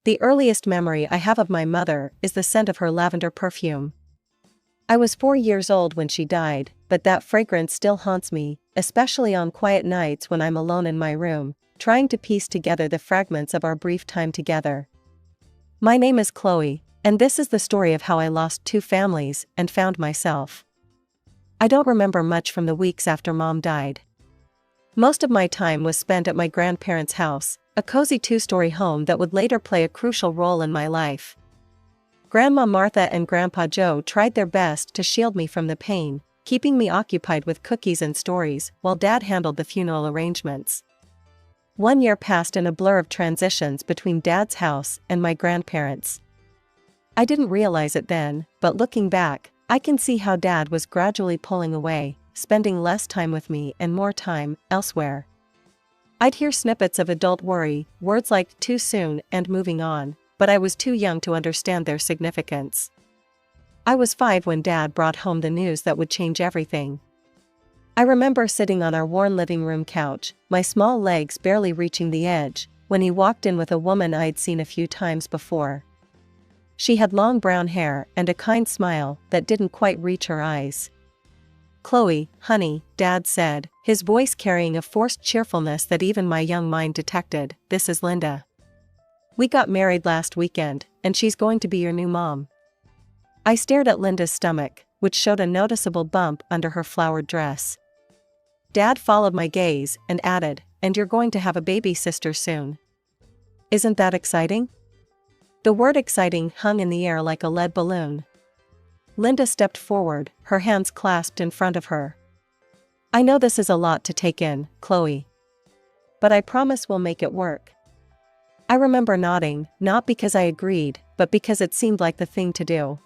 The earliest memory I have of my mother is the scent of her lavender perfume. I was 4 years old when she died, but that fragrance still haunts me, especially on quiet nights when I'm alone in my room, trying to piece together the fragments of our brief time together. My name is Chloe, and this is the story of how I lost 2 families and found myself. I don't remember much from the weeks after Mom died. Most of my time was spent at my grandparents' house, a cozy 2-story home that would later play a crucial role in my life. Grandma Martha and Grandpa Joe tried their best to shield me from the pain, keeping me occupied with cookies and stories while Dad handled the funeral arrangements. 1 year passed in a blur of transitions between Dad's house and my grandparents'. I didn't realize it then, but looking back, I can see how Dad was gradually pulling away, spending less time with me and more time elsewhere. I'd hear snippets of adult worry, words like too soon and moving on, but I was too young to understand their significance. I was 5 when Dad brought home the news that would change everything. I remember sitting on our worn living room couch, my small legs barely reaching the edge, when he walked in with a woman I'd seen a few times before. She had long brown hair and a kind smile that didn't quite reach her eyes. "Chloe, honey," Dad said, his voice carrying a forced cheerfulness that even my young mind detected, "this is Linda. We got married last weekend, and she's going to be your new mom." I stared at Linda's stomach, which showed a noticeable bump under her flowered dress. Dad followed my gaze and added, "And you're going to have a baby sister soon. Isn't that exciting?" The word exciting hung in the air like a lead balloon. Linda stepped forward, her hands clasped in front of her. "I know this is a lot to take in, Chloe. But I promise we'll make it work." I remember nodding, not because I agreed, but because it seemed like the thing to do.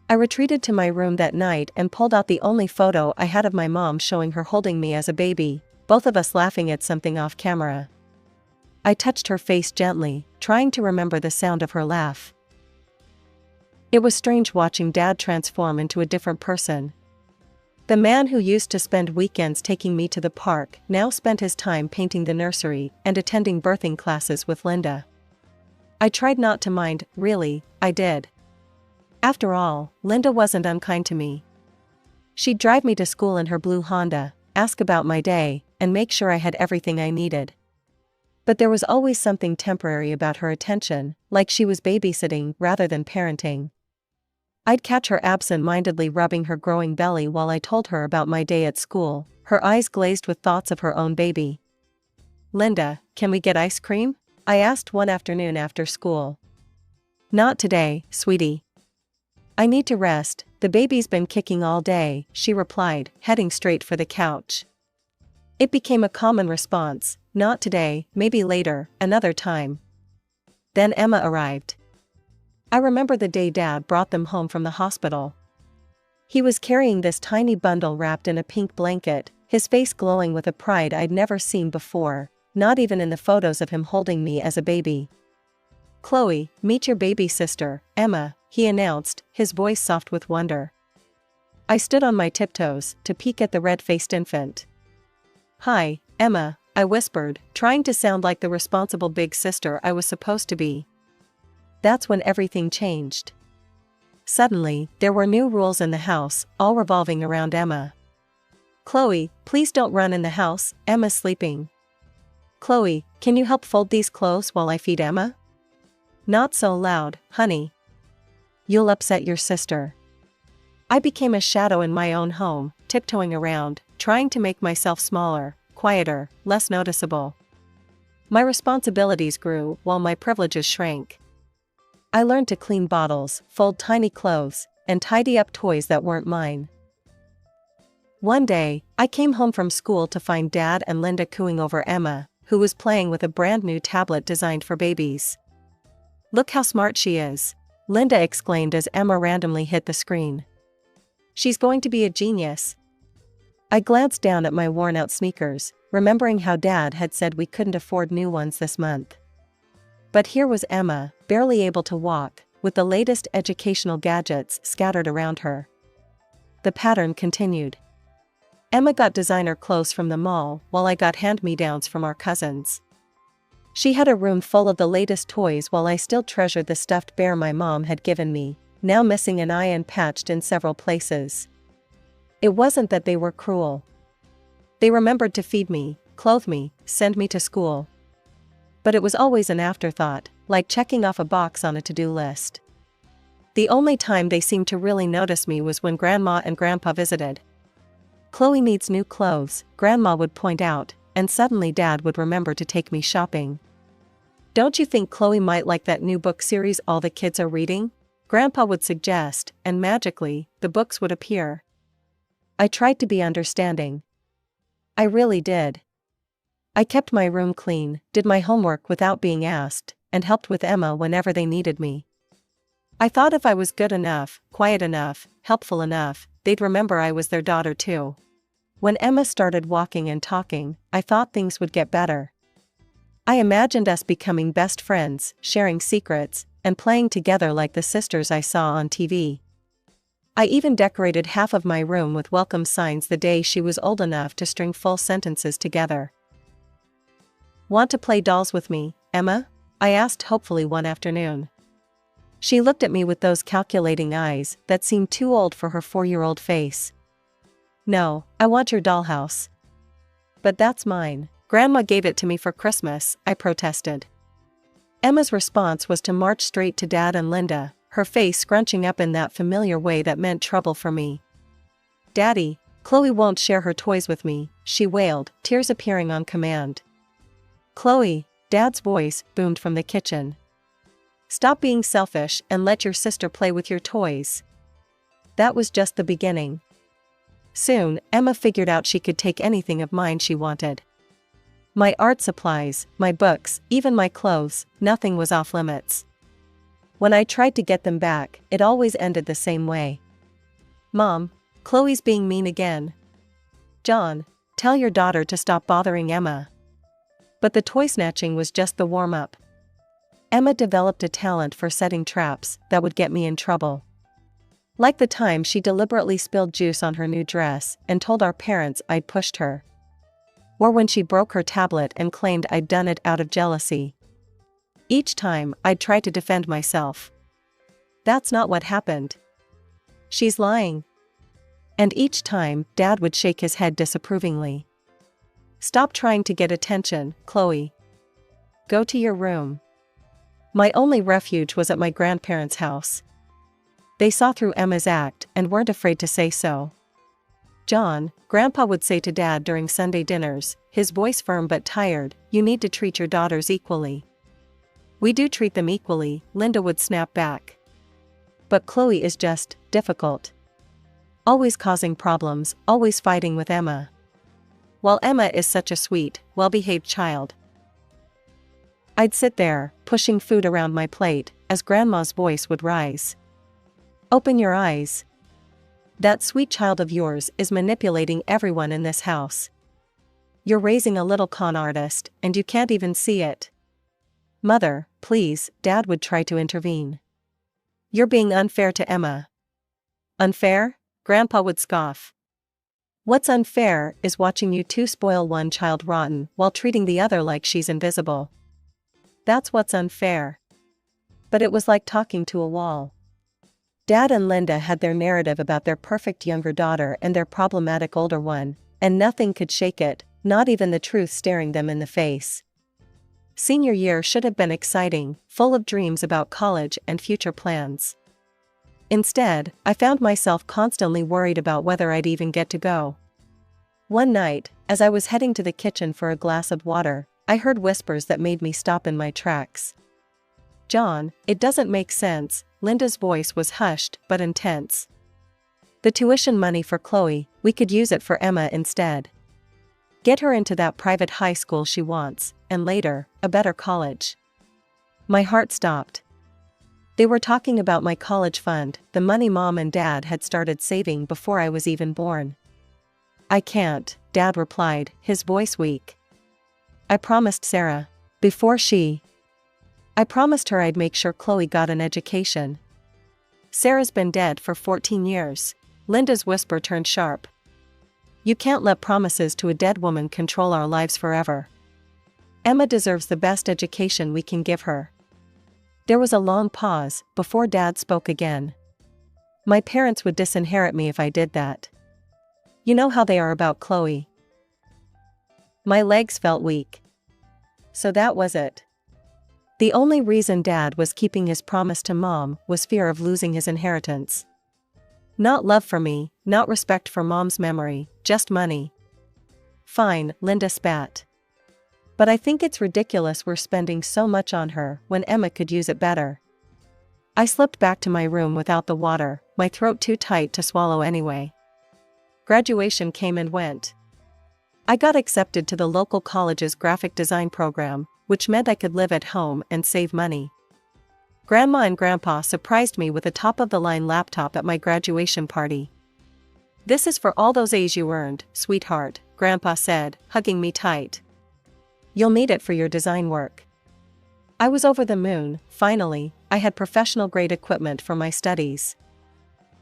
I retreated to my room that night and pulled out the only photo I had of my mom showing her holding me as a baby, both of us laughing at something off camera. I touched her face gently, trying to remember the sound of her laugh. It was strange watching Dad transform into a different person. The man who used to spend weekends taking me to the park now spent his time painting the nursery and attending birthing classes with Linda. I tried not to mind, really, I did. After all, Linda wasn't unkind to me. She'd drive me to school in her blue Honda, ask about my day, and make sure I had everything I needed. But there was always something temporary about her attention, like she was babysitting rather than parenting. I'd catch her absent-mindedly rubbing her growing belly while I told her about my day at school, her eyes glazed with thoughts of her own baby. "Linda, can we get ice cream?" I asked one afternoon after school. "Not today, sweetie. I need to rest, the baby's been kicking all day," she replied, heading straight for the couch. It became a common response, "Not today, maybe later, another time." Then Emma arrived. I remember the day Dad brought them home from the hospital. He was carrying this tiny bundle wrapped in a pink blanket, his face glowing with a pride I'd never seen before, not even in the photos of him holding me as a baby. "Chloe, meet your baby sister, Emma," he announced, his voice soft with wonder. I stood on my tiptoes to peek at the red-faced infant. "Hi, Emma," I whispered, trying to sound like the responsible big sister I was supposed to be. That's when everything changed. Suddenly, there were new rules in the house, all revolving around Emma. "Chloe, please don't run in the house, Emma's sleeping." "Chloe, can you help fold these clothes while I feed Emma?" "Not so loud, honey. You'll upset your sister." I became a shadow in my own home, tiptoeing around, trying to make myself smaller, quieter, less noticeable. My responsibilities grew while my privileges shrank. I learned to clean bottles, fold tiny clothes, and tidy up toys that weren't mine. One day, I came home from school to find Dad and Linda cooing over Emma, who was playing with a brand new tablet designed for babies. "Look how smart she is," Linda exclaimed as Emma randomly hit the screen. "She's going to be a genius." I glanced down at my worn-out sneakers, remembering how Dad had said we couldn't afford new ones this month. But here was Emma, barely able to walk, with the latest educational gadgets scattered around her. The pattern continued. Emma got designer clothes from the mall while I got hand-me-downs from our cousins. She had a room full of the latest toys while I still treasured the stuffed bear my mom had given me, now missing an eye and patched in several places. It wasn't that they were cruel. They remembered to feed me, clothe me, send me to school. But it was always an afterthought, like checking off a box on a to-do list. The only time they seemed to really notice me was when Grandma and Grandpa visited. "Chloe needs new clothes," Grandma would point out, and suddenly Dad would remember to take me shopping. "Don't you think Chloe might like that new book series all the kids are reading?" Grandpa would suggest, and magically, the books would appear. I tried to be understanding. I really did. I kept my room clean, did my homework without being asked, and helped with Emma whenever they needed me. I thought if I was good enough, quiet enough, helpful enough, they'd remember I was their daughter too. When Emma started walking and talking, I thought things would get better. I imagined us becoming best friends, sharing secrets, and playing together like the sisters I saw on TV. I even decorated half of my room with welcome signs the day she was old enough to string full sentences together. "Want to play dolls with me, Emma?" I asked hopefully one afternoon. She looked at me with those calculating eyes that seemed too old for her 4-year-old face. "No, I want your dollhouse." "But that's mine. Grandma gave it to me for Christmas," I protested. Emma's response was to march straight to Dad and Linda, her face scrunching up in that familiar way that meant trouble for me. "Daddy, Chloe won't share her toys with me," she wailed, tears appearing on command. "Chloe," Dad's voice boomed from the kitchen. "Stop being selfish and let your sister play with your toys." That was just the beginning. Soon, Emma figured out she could take anything of mine she wanted. My art supplies, my books, even my clothes, nothing was off limits. When I tried to get them back, it always ended the same way. "Mom, Chloe's being mean again." "John, tell your daughter to stop bothering Emma." But the toy snatching was just the warm-up. Emma developed a talent for setting traps that would get me in trouble. Like the time she deliberately spilled juice on her new dress and told our parents I'd pushed her. Or when she broke her tablet and claimed I'd done it out of jealousy. Each time, I'd try to defend myself. "That's not what happened. She's lying." And each time, Dad would shake his head disapprovingly. "Stop trying to get attention, Chloe. Go to your room." My only refuge was at my grandparents' house. They saw through Emma's act and weren't afraid to say so. "John," Grandpa would say to Dad during Sunday dinners, his voice firm but tired, "you need to treat your daughters equally." "We do treat them equally," Linda would snap back. "But Chloe is just difficult. Always causing problems, always fighting with Emma. While Emma is such a sweet, well-behaved child." I'd sit there, pushing food around my plate, as Grandma's voice would rise. "Open your eyes. That sweet child of yours is manipulating everyone in this house. You're raising a little con artist, and you can't even see it." "Mother, please," Dad would try to intervene. "You're being unfair to Emma." "Unfair?" Grandpa would scoff. "What's unfair is watching you two spoil one child rotten while treating the other like she's invisible. That's what's unfair." But it was like talking to a wall. Dad and Linda had their narrative about their perfect younger daughter and their problematic older one, and nothing could shake it, not even the truth staring them in the face. Senior year should have been exciting, full of dreams about college and future plans. Instead, I found myself constantly worried about whether I'd even get to go. One night, as I was heading to the kitchen for a glass of water, I heard whispers that made me stop in my tracks. "John, it doesn't make sense." Linda's voice was hushed but intense. "The tuition money for Chloe, we could use it for Emma instead. Get her into that private high school she wants, and later, a better college." My heart stopped. They were talking about my college fund, the money Mom and Dad had started saving before I was even born. "I can't," Dad replied, his voice weak. "I promised Sarah. I promised her I'd make sure Chloe got an education. Sarah's been dead for 14 years. Linda's whisper turned sharp. "You can't let promises to a dead woman control our lives forever." Emma deserves the best education we can give her. There was a long pause before Dad spoke again. My parents would disinherit me if I did that. You know how they are about Chloe. My legs felt weak. So that was it. The only reason Dad was keeping his promise to Mom was fear of losing his inheritance. Not love for me, not respect for Mom's memory, just money. Fine, Linda spat. But I think it's ridiculous we're spending so much on her when Emma could use it better. I slipped back to my room without the water, my throat too tight to swallow anyway. Graduation came and went. I got accepted to the local college's graphic design program, which meant I could live at home and save money. Grandma and Grandpa surprised me with a top-of-the-line laptop at my graduation party. "This is for all those A's you earned, sweetheart," Grandpa said, hugging me tight. "You'll need it for your design work." I was over the moon. Finally, I had professional-grade equipment for my studies.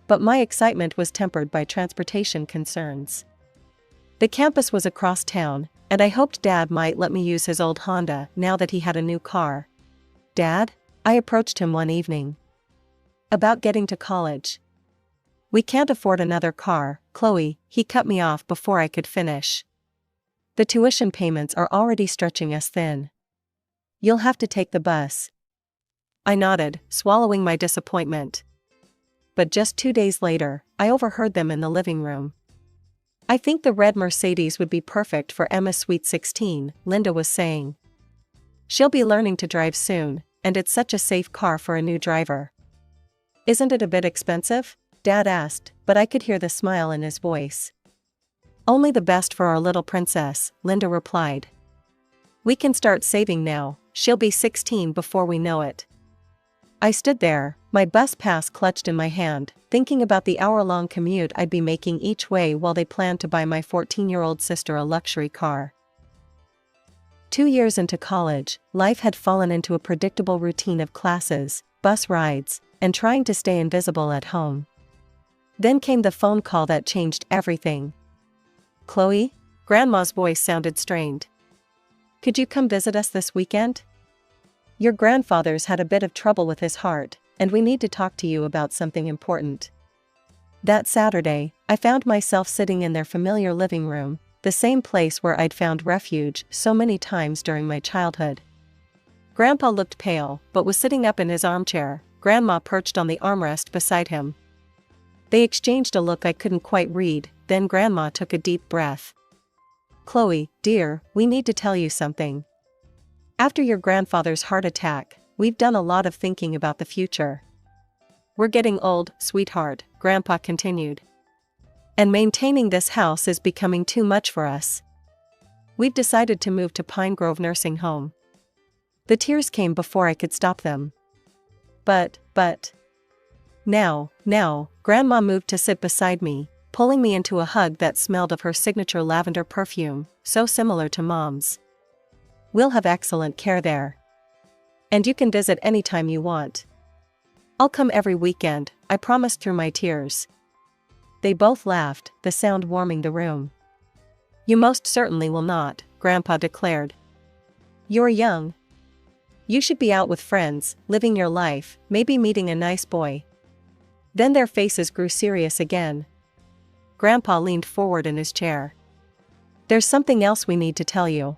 But my excitement was tempered by transportation concerns. The campus was across town, and I hoped Dad might let me use his old Honda now that he had a new car. "Dad?" I approached him one evening. "About getting to college." "We can't afford another car, Chloe," he cut me off before I could finish. "The tuition payments are already stretching us thin. You'll have to take the bus." I nodded, swallowing my disappointment. But just 2 days later, I overheard them in the living room. "I think the red Mercedes would be perfect for Emma's Sweet 16, Linda was saying. "She'll be learning to drive soon, and it's such a safe car for a new driver." "Isn't it a bit expensive?" Dad asked, but I could hear the smile in his voice. "Only the best for our little princess," Linda replied. "We can start saving now, she'll be 16 before we know it." I stood there, my bus pass clutched in my hand, thinking about the hour-long commute I'd be making each way while they planned to buy my 14-year-old sister a luxury car. 2 years into college, life had fallen into a predictable routine of classes, bus rides, and trying to stay invisible at home. Then came the phone call that changed everything. "Chloe?" Grandma's voice sounded strained. "Could you come visit us this weekend? Your grandfather's had a bit of trouble with his heart, and we need to talk to you about something important." That Saturday, I found myself sitting in their familiar living room, the same place where I'd found refuge so many times during my childhood. Grandpa looked pale, but was sitting up in his armchair, Grandma perched on the armrest beside him. They exchanged a look I couldn't quite read, then Grandma took a deep breath. "Chloe, dear, we need to tell you something. After your grandfather's heart attack, we've done a lot of thinking about the future. We're getting old, sweetheart," Grandpa continued. "And maintaining this house is becoming too much for us. We've decided to move to Pine Grove Nursing Home." The tears came before I could stop them. But. Now, Grandma moved to sit beside me, pulling me into a hug that smelled of her signature lavender perfume, so similar to Mom's. "We'll have excellent care there. And you can visit anytime you want." "I'll come every weekend," I promised through my tears. They both laughed, the sound warming the room. "You most certainly will not," Grandpa declared. "You're young. You should be out with friends, living your life, maybe meeting a nice boy." Then their faces grew serious again. Grandpa leaned forward in his chair. "There's something else we need to tell you.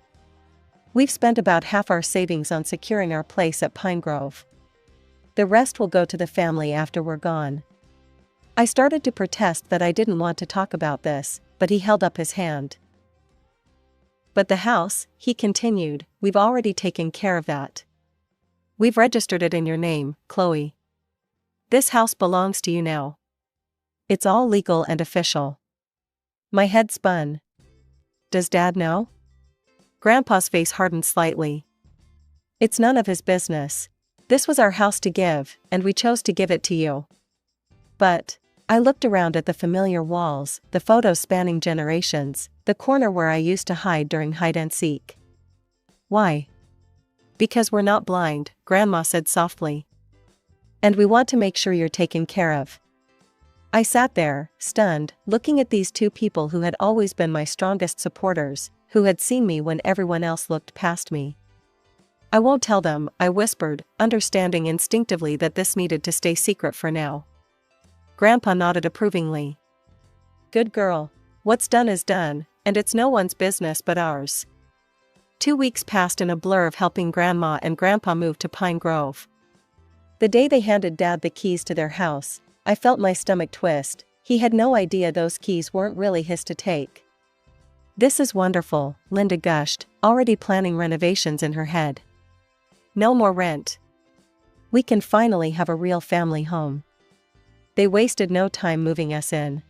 We've spent about half our savings on securing our place at Pine Grove. The rest will go to the family after we're gone." I started to protest that I didn't want to talk about this, but he held up his hand. "But the house," he continued, "we've already taken care of that. We've registered it in your name, Chloe. This house belongs to you now. It's all legal and official." My head spun. "Does Dad know?" Grandpa's face hardened slightly. "It's none of his business. This was our house to give, and we chose to give it to you." "But," I looked around at the familiar walls, the photos spanning generations, the corner where I used to hide during hide and seek. "Why?" "Because we're not blind," Grandma said softly. "And we want to make sure you're taken care of." I sat there, stunned, looking at these two people who had always been my strongest supporters, who had seen me when everyone else looked past me. "I won't tell them," I whispered, understanding instinctively that this needed to stay secret for now. Grandpa nodded approvingly. "Good girl. What's done is done, and it's no one's business but ours." 2 weeks passed in a blur of helping Grandma and Grandpa move to Pine Grove. The day they handed Dad the keys to their house, I felt my stomach twist. He had no idea those keys weren't really his to take. "This is wonderful," Linda gushed, already planning renovations in her head. "No more rent. We can finally have a real family home." They wasted no time moving us in.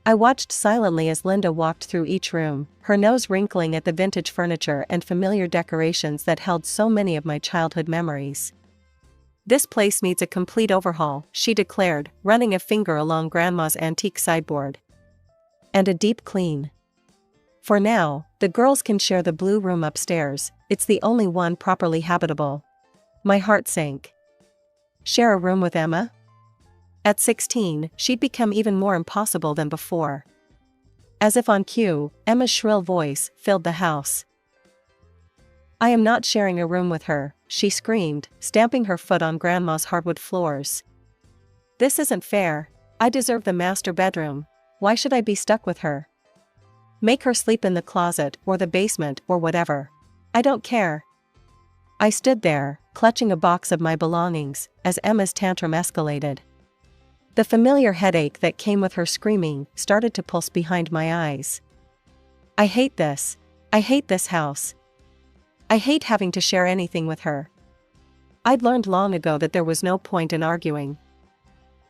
I watched silently as Linda walked through each room, her nose wrinkling at the vintage furniture and familiar decorations that held so many of my childhood memories. "This place needs a complete overhaul," she declared, running a finger along Grandma's antique sideboard. "And a deep clean. For now, the girls can share the blue room upstairs, it's the only one properly habitable." My heart sank. Share a room with Emma? At 16, she'd become even more impossible than before. As if on cue, Emma's shrill voice filled the house. "I am not sharing a room with her," she screamed, stamping her foot on Grandma's hardwood floors. "This isn't fair. I deserve the master bedroom. Why should I be stuck with her? Make her sleep in the closet or the basement or whatever. I don't care." I stood there, clutching a box of my belongings, as Emma's tantrum escalated. The familiar headache that came with her screaming started to pulse behind my eyes. "I hate this. I hate this house. I hate having to share anything with her." I'd learned long ago that there was no point in arguing.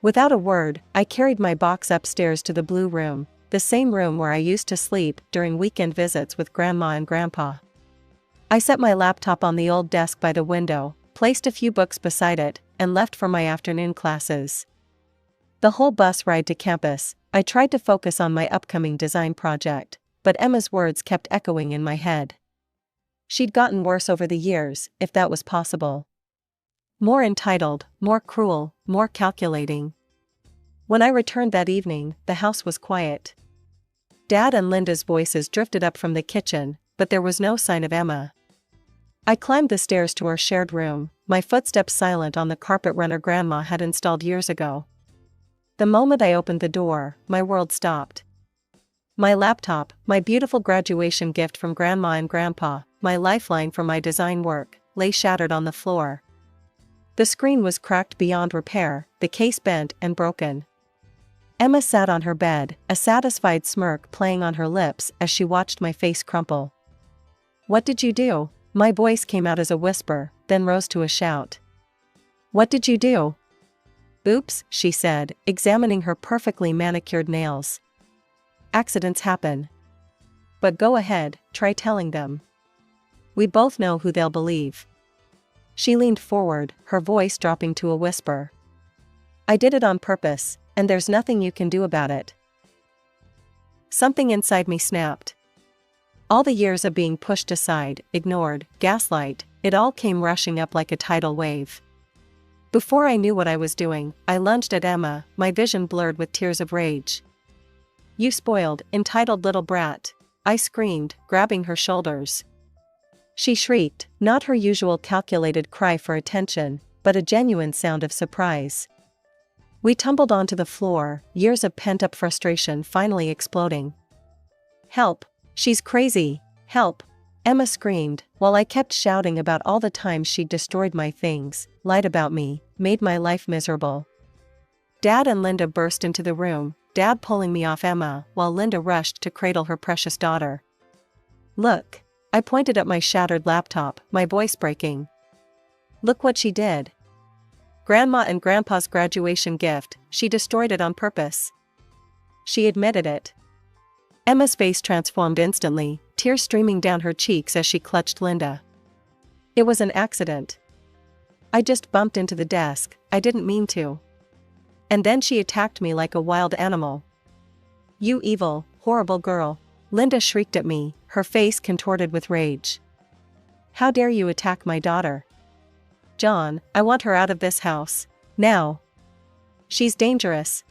Without a word, I carried my box upstairs to the blue room, the same room where I used to sleep during weekend visits with Grandma and Grandpa. I set my laptop on the old desk by the window, placed a few books beside it, and left for my afternoon classes. The whole bus ride to campus, I tried to focus on my upcoming design project, but Emma's words kept echoing in my head. She'd gotten worse over the years, if that was possible. More entitled, more cruel, more calculating. When I returned that evening, the house was quiet. Dad and Linda's voices drifted up from the kitchen, but there was no sign of Emma. I climbed the stairs to our shared room, my footsteps silent on the carpet runner Grandma had installed years ago. The moment I opened the door, my world stopped. My laptop, my beautiful graduation gift from Grandma and Grandpa, my lifeline for my design work, lay shattered on the floor. The screen was cracked beyond repair, the case bent and broken. Emma sat on her bed, a satisfied smirk playing on her lips as she watched my face crumple. "What did you do?" My voice came out as a whisper, then rose to a shout. "What did you do?" "Oops," she said, examining her perfectly manicured nails. "Accidents happen. But go ahead, try telling them. We both know who they'll believe." She leaned forward, her voice dropping to a whisper. "I did it on purpose, and there's nothing you can do about it." Something inside me snapped. All the years of being pushed aside, ignored, gaslight, it all came rushing up like a tidal wave. Before I knew what I was doing, I lunged at Emma, my vision blurred with tears of rage. "You spoiled, entitled little brat," I screamed, grabbing her shoulders. She shrieked, not her usual calculated cry for attention, but a genuine sound of surprise. We tumbled onto the floor, years of pent-up frustration finally exploding. "Help! She's crazy! Help!" Emma screamed, while I kept shouting about all the times she'd destroyed my things, lied about me, made my life miserable. Dad and Linda burst into the room, Dad pulling me off Emma, while Linda rushed to cradle her precious daughter. "Look!" I pointed at my shattered laptop, my voice breaking. "Look what she did. Grandma and Grandpa's graduation gift, she destroyed it on purpose." She admitted it. Emma's face transformed instantly, tears streaming down her cheeks as she clutched Linda. "It was an accident. I just bumped into the desk, I didn't mean to." And then she attacked me like a wild animal. "You evil, horrible girl," Linda shrieked at me, her face contorted with rage. "How dare you attack my daughter? John, I want her out of this house. Now. She's dangerous."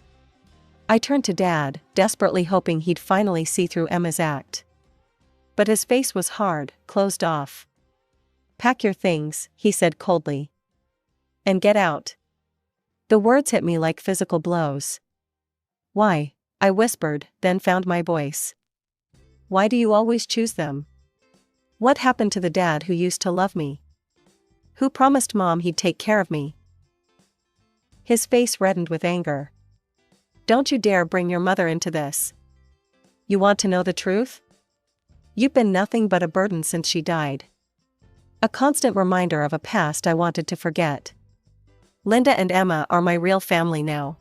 I turned to Dad, desperately hoping he'd finally see through Emma's act. but his face was hard, closed off. "Pack your things," he said coldly. "And get out." The words hit me like physical blows. "Why?" I whispered, then found my voice. "Why do you always choose them? What happened to the dad who used to love me? Who promised Mom he'd take care of me?" His face reddened with anger. "Don't you dare bring your mother into this. You want to know the truth? You've been nothing but a burden since she died. A constant reminder of a past I wanted to forget. Linda and Emma are my real family now.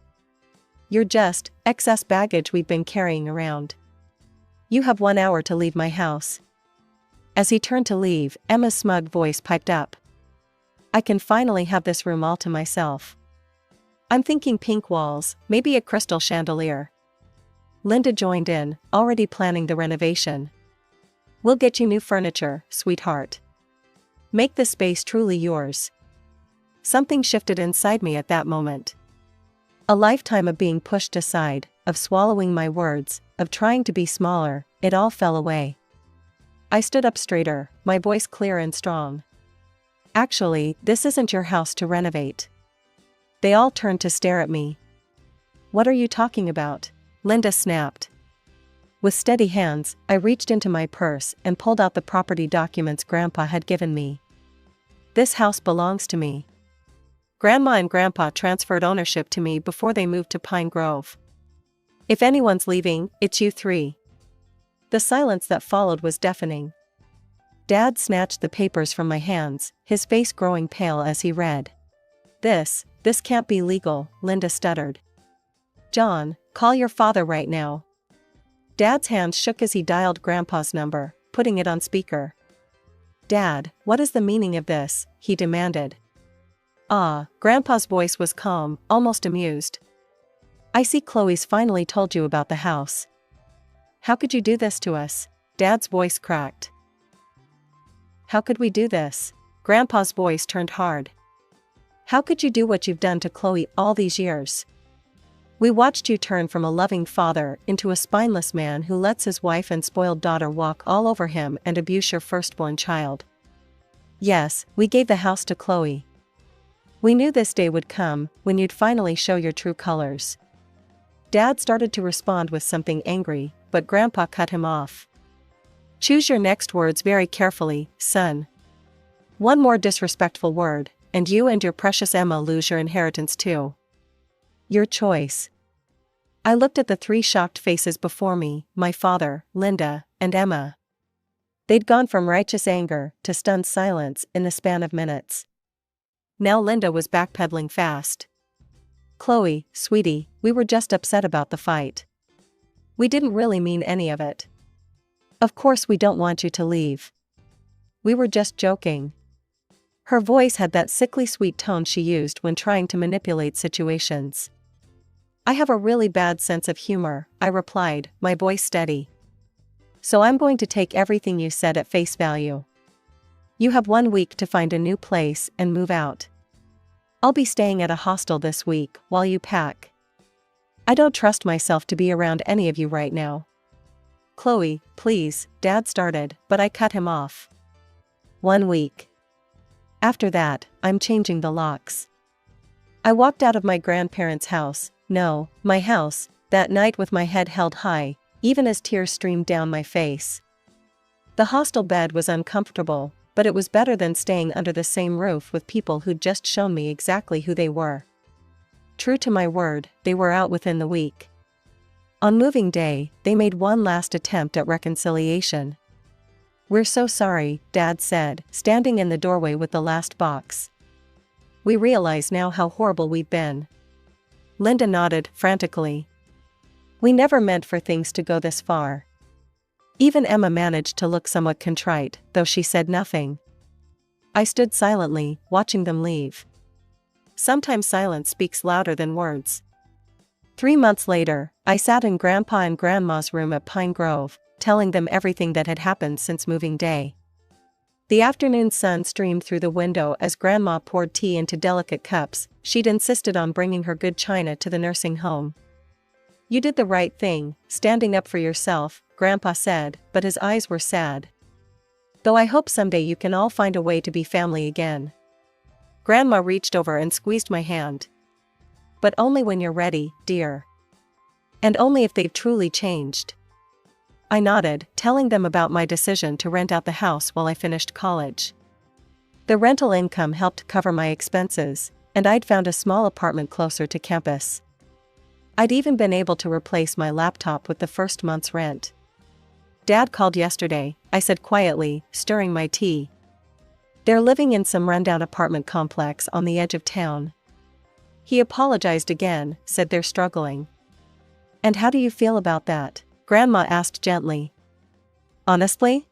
You're just excess baggage we've been carrying around. You have 1 hour to leave my house." As he turned to leave, Emma's smug voice piped up. "I can finally have this room all to myself. I'm thinking pink walls, maybe a crystal chandelier." Linda joined in, already planning the renovation. "We'll get you new furniture, sweetheart. Make the space truly yours." Something shifted inside me at that moment. A lifetime of being pushed aside, of swallowing my words, of trying to be smaller, it all fell away. I stood up straighter, my voice clear and strong. "Actually, this isn't your house to renovate." They all turned to stare at me. "What are you talking about?" Linda snapped. With steady hands, I reached into my purse and pulled out the property documents Grandpa had given me. "This house belongs to me. Grandma and Grandpa transferred ownership to me before they moved to Pine Grove. If anyone's leaving, it's you three." The silence that followed was deafening. Dad snatched the papers from my hands, his face growing pale as he read. This can't be legal," Linda stuttered. "John, call your father right now." Dad's hands shook as he dialed Grandpa's number, putting it on speaker. "Dad, what is the meaning of this?" he demanded. Grandpa's voice was calm, almost amused. "I see Chloe's finally told you about the house. How could you do this to us?" Dad's voice cracked. "How could we do this?" Grandpa's voice turned hard. "How could you do what you've done to Chloe all these years? We watched you turn from a loving father into a spineless man who lets his wife and spoiled daughter walk all over him and abuse your firstborn child. Yes, we gave the house to Chloe. We knew this day would come, when you'd finally show your true colors." Dad started to respond with something angry, but Grandpa cut him off. "Choose your next words very carefully, son. One more disrespectful word, and you and your precious Emma lose your inheritance too. Your choice." I looked at the three shocked faces before me, my father, Linda, and Emma. They'd gone from righteous anger to stunned silence in the span of minutes. Now Linda was backpedaling fast. "Chloe, sweetie, we were just upset about the fight. We didn't really mean any of it. Of course we don't want you to leave. We were just joking." Her voice had that sickly sweet tone she used when trying to manipulate situations. "I have a really bad sense of humor," I replied, my voice steady. "So I'm going to take everything you said at face value. You have 1 week to find a new place and move out. I'll be staying at a hostel this week while you pack. I don't trust myself to be around any of you right now." "Chloe, please," Dad started, but I cut him off. 1 week. After that, I'm changing the locks." I walked out of my grandparents' house, no, my house, that night with my head held high, even as tears streamed down my face. The hostel bed was uncomfortable, but it was better than staying under the same roof with people who'd just shown me exactly who they were. True to my word, they were out within the week. On moving day, they made one last attempt at reconciliation. "We're so sorry," Dad said, standing in the doorway with the last box. "We realize now how horrible we've been." Linda nodded, frantically. "We never meant for things to go this far." Even Emma managed to look somewhat contrite, though she said nothing. I stood silently, watching them leave. Sometimes silence speaks louder than words. 3 months later, I sat in Grandpa and Grandma's room at Pine Grove, telling them everything that had happened since moving day. The afternoon sun streamed through the window as Grandma poured tea into delicate cups. She'd insisted on bringing her good china to the nursing home. "You did the right thing, standing up for yourself," Grandpa said, but his eyes were sad. Though I hope someday you can all find a way to be family again. Grandma reached over and squeezed my hand. But only when you're ready, dear. And only if they've truly changed. I nodded, telling them about my decision to rent out the house while I finished college. The rental income helped cover my expenses, and I'd found a small apartment closer to campus. I'd even been able to replace my laptop with the first month's rent. Dad called yesterday, I said quietly, stirring my tea. They're living in some rundown apartment complex on the edge of town. He apologized again, said they're struggling. And how do you feel about that? Grandma asked gently. Honestly?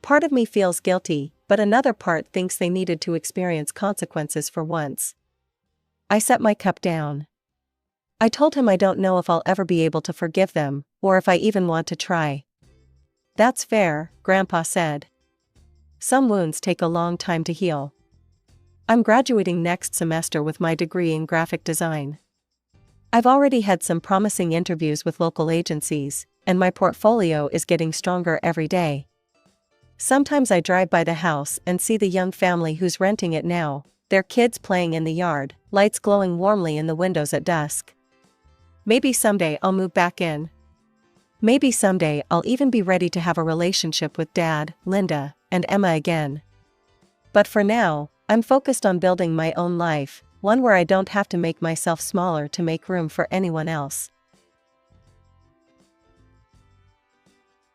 Part of me feels guilty, but another part thinks they needed to experience consequences for once. I set my cup down. I told him I don't know if I'll ever be able to forgive them, or if I even want to try. That's fair, Grandpa said. Some wounds take a long time to heal. I'm graduating next semester with my degree in graphic design. I've already had some promising interviews with local agencies, and my portfolio is getting stronger every day. Sometimes I drive by the house and see the young family who's renting it now, their kids playing in the yard, lights glowing warmly in the windows at dusk. Maybe someday I'll move back in. Maybe someday I'll even be ready to have a relationship with Dad, Linda, and Emma again. But for now, I'm focused on building my own life, one where I don't have to make myself smaller to make room for anyone else.